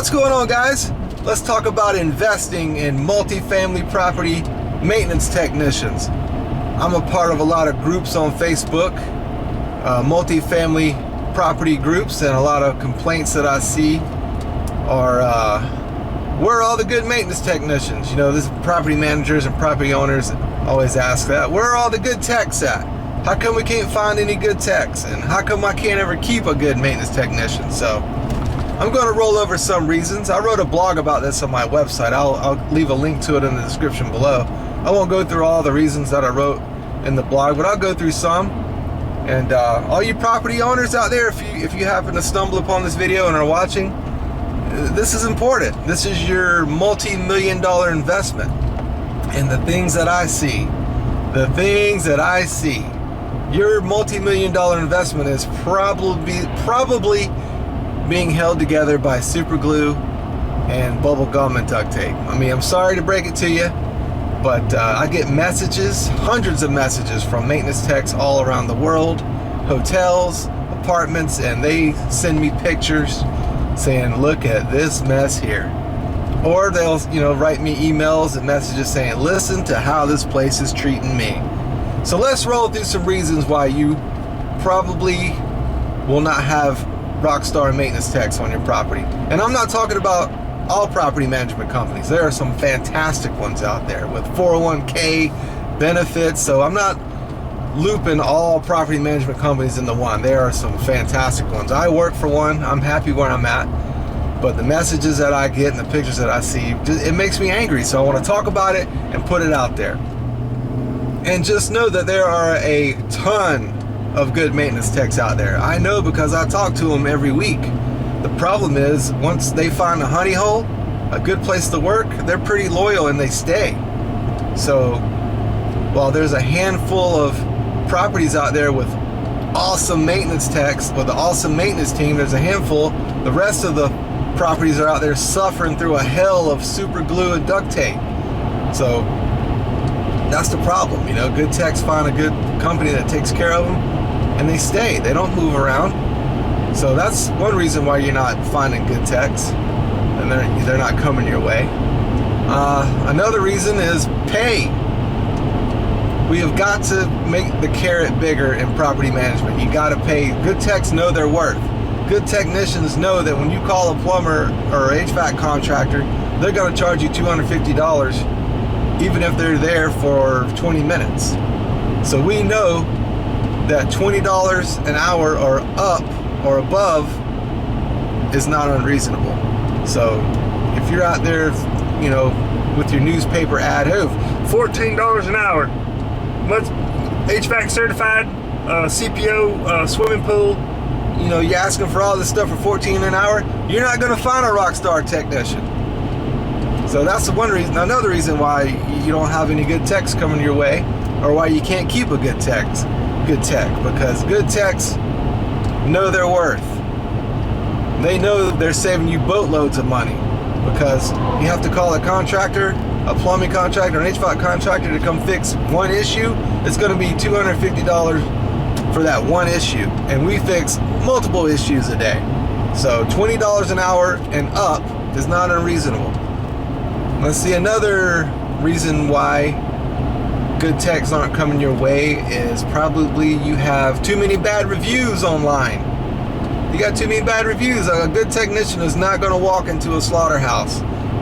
What's going on, guys? Let's talk about investing in multifamily property maintenance technicians. I'm a part of a lot of groups on Facebook, multifamily property groups, and a lot of complaints that I see are where are all the good maintenance technicians? You know, this property managers and property owners always ask that. Where are all the good techs at? How come we can't find any good techs? And how come I can't ever keep a good maintenance technician? So I'm going to roll over some reasons. I wrote a blog about this on my website. I'll leave a link to it in the description below. I won't go through all the reasons that I wrote in the blog, but I'll go through some. And all you property owners out there, if you happen to stumble upon this video and are watching, this is important. This is your multi-million-dollar investment. And the things that I see, your multi-million-dollar investment is probably being held together by super glue and bubble gum and duct tape. I mean, I'm sorry to break it to you, but I get messages, hundreds of messages from maintenance techs all around the world, hotels, apartments, and they send me pictures saying, look at this mess here. Or they'll, write me emails and messages saying, listen to how this place is treating me. So let's roll through some reasons why you probably will not have rockstar maintenance techs on your property. And I'm not talking about all property management companies. There are some fantastic ones out there with 401k benefits. So I'm not looping all property management companies into one. There are some fantastic ones. I work for one. I'm happy where I'm at. But the messages that I get and the pictures that I see, it makes me angry. So I want to talk about it and put it out there. And just know that there are a ton of good maintenance techs out there. I know because I talk to them every week. The problem is, once they find a honey hole, a good place to work, they're pretty loyal and they stay. So while there's a handful of properties out there with awesome maintenance techs, with an awesome maintenance team, there's a handful. The rest of the properties are out there suffering through a hell of super glue and duct tape. So that's the problem. Good techs find a good company that takes care of them and they stay. They don't move around. So that's one reason why you're not finding good techs and they're not coming your way. Another reason is pay. We have got to make the carrot bigger in property management. You got to pay. Good techs know their worth. Good technicians know that when you call a plumber or HVAC contractor, they're going to charge you $250 even if they're there for 20 minutes. So we know that $20 an hour or up or above is not unreasonable. So if you're out there, with your newspaper ad, $14 an hour, HVAC certified, CPO, swimming pool, you're asking for all this stuff for $14 an hour, you're not going to find a rockstar technician. So that's the one reason. Another reason why you don't have any good techs coming your way, or why you can't keep a good tech, because good techs know their worth. They know they're saving you boatloads of money, because you have to call a contractor, a plumbing contractor, an HVAC contractor to come fix one issue. It's going to be $250 for that one issue, and we fix multiple issues a day. So $20 an hour and up is not unreasonable. Let's see, another reason why good techs aren't coming your way is probably you have too many bad reviews online. You got too many bad reviews. A good technician is not going to walk into a slaughterhouse.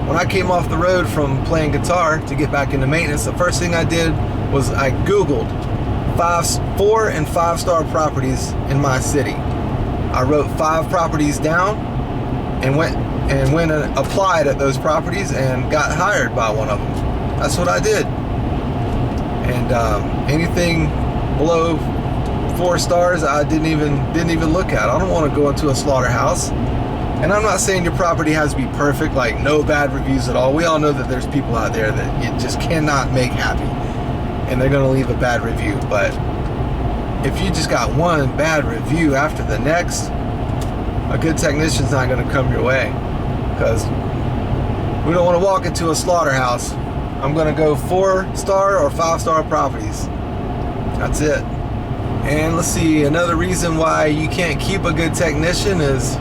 When I came off the road from playing guitar to get back into maintenance, the first thing I did was I Googled 4 and 5-star properties in my city. I wrote 5 properties down and went and applied at those properties and got hired by one of them. That's what I did. And anything below 4 stars, I didn't even look at. I don't want to go into a slaughterhouse. And I'm not saying your property has to be perfect, like no bad reviews at all. We all know that there's people out there that you just cannot make happy, and they're going to leave a bad review. But if you just got one bad review after the next, a good technician's not going to come your way, because we don't want to walk into a slaughterhouse. I'm going to go 4-star or 5-star properties. That's it. And let's see, another reason why you can't keep a good technician is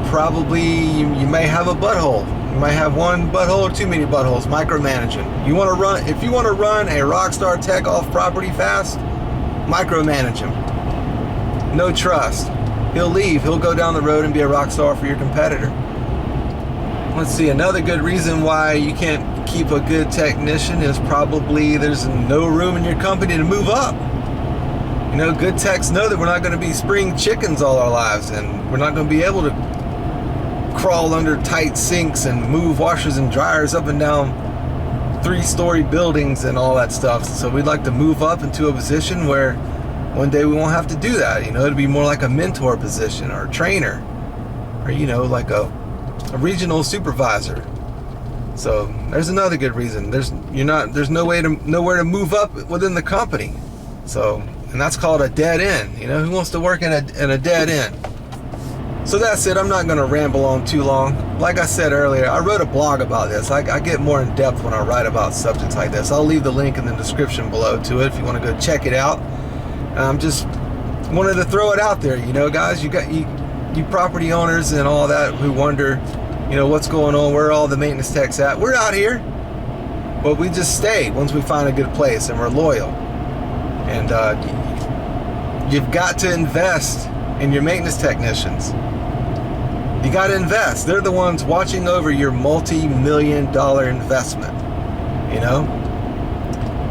Probably you may have a butthole. You might have one butthole or too many buttholes. Micromanaging. If you want to run a rockstar tech off property fast, micromanage him. No trust. He'll leave. He'll go down the road and be a rock star for your competitor. Let's see, another good reason why you can't keep a good technician is probably there's no room in your company to move up. You know, good techs know that we're not going to be spring chickens all our lives, and we're not going to be able to crawl under tight sinks and move washers and dryers up and down 3-story buildings and all that stuff. So we'd like to move up into a position where one day we won't have to do that. You know, it'd be more like a mentor position or a trainer, or, you know, like a regional supervisor. So there's another good reason. There's nowhere to move up within the company. So, and that's called a dead end. You know, who wants to work in a dead end? So that's it. I'm not going to ramble on too long. Like I said earlier, I wrote a blog about this. I get more in depth when I write about subjects like this. I'll leave the link in the description below to it if you want to go check it out. Just wanted to throw it out there. You know, guys, you property owners and all that who wonder, you know, what's going on, where are all the maintenance techs at? We're out here, but we just stay once we find a good place, and we're loyal. And you've got to invest in your maintenance technicians. You got to invest. They're the ones watching over your multi-million-dollar investment. You know,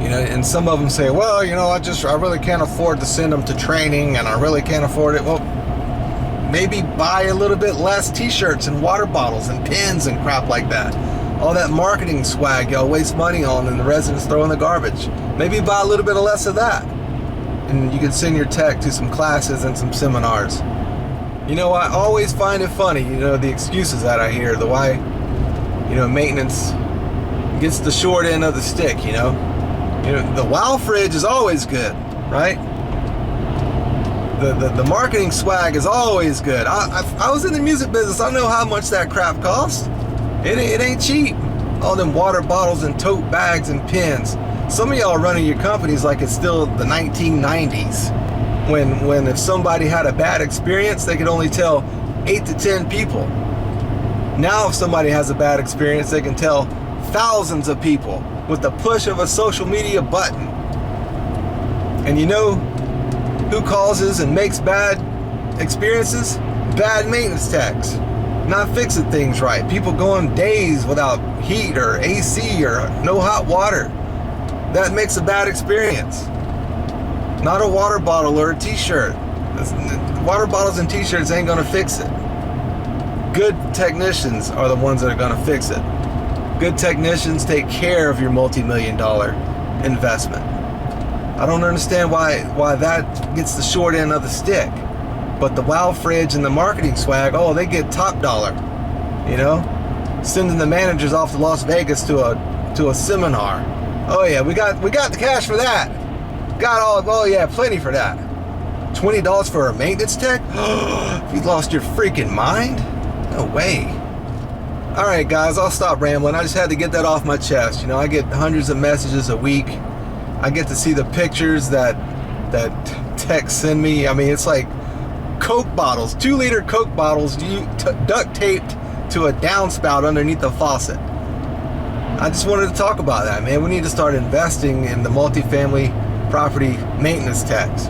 and some of them say, well, you know, I really can't afford to send them to training, and I really can't afford it. Well, maybe buy a little bit less t-shirts and water bottles and pins and crap like that. All that marketing swag y'all waste money on and the residents throw in the garbage. Maybe buy a little bit less of that. And you can send your tech to some classes and some seminars. You know, I always find it funny, you know, the excuses that I hear, the why, you know, maintenance gets the short end of the stick, you know. You know, the wow fridge is always good, right? The marketing swag is always good. I was in the music business. I know how much that crap costs. It ain't cheap. All them water bottles and tote bags and pins. Some of y'all are running your companies like it's still the 1990s. When if somebody had a bad experience, they could only tell 8 to 10 people. Now if somebody has a bad experience, they can tell thousands of people with the push of a social media button. And you know who causes and makes bad experiences? Bad maintenance techs. Not fixing things right. People going days without heat or AC or no hot water. That makes a bad experience. Not a water bottle or a t-shirt. Water bottles and t-shirts ain't gonna fix it. Good technicians are the ones that are gonna fix it. Good technicians take care of your multi-million-dollar investment. I don't understand why that gets the short end of the stick. But the wow fridge and the marketing swag, oh, they get top dollar. You know, sending the managers off to Las Vegas to a seminar. Oh yeah, we got the cash for that. Oh yeah, plenty for that. $20 for a maintenance tech? You lost your freaking mind? No way. All right, guys, I'll stop rambling. I just had to get that off my chest. You know, I get hundreds of messages a week. I get to see the pictures that techs send me. I mean, it's like Coke bottles, 2-liter Coke bottles, duct taped to a downspout underneath the faucet. I just wanted to talk about that, man. We need to start investing in the multifamily property maintenance techs.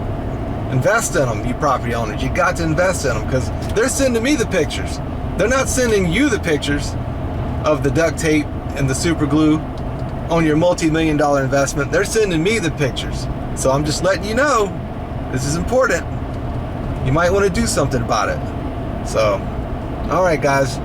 Invest in them, you property owners. You got to invest in them because they're sending me the pictures. They're not sending you the pictures of the duct tape and the super glue on your multi-million-dollar investment. They're sending me the pictures. So I'm just letting you know, this is important. You might want to do something about it. So, all right, guys.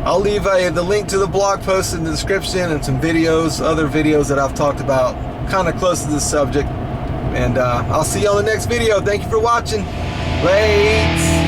I'll leave the link to the blog post in the description and some videos, other videos that I've talked about kind of close to this subject. And I'll see you on the next video. Thank you for watching. Late.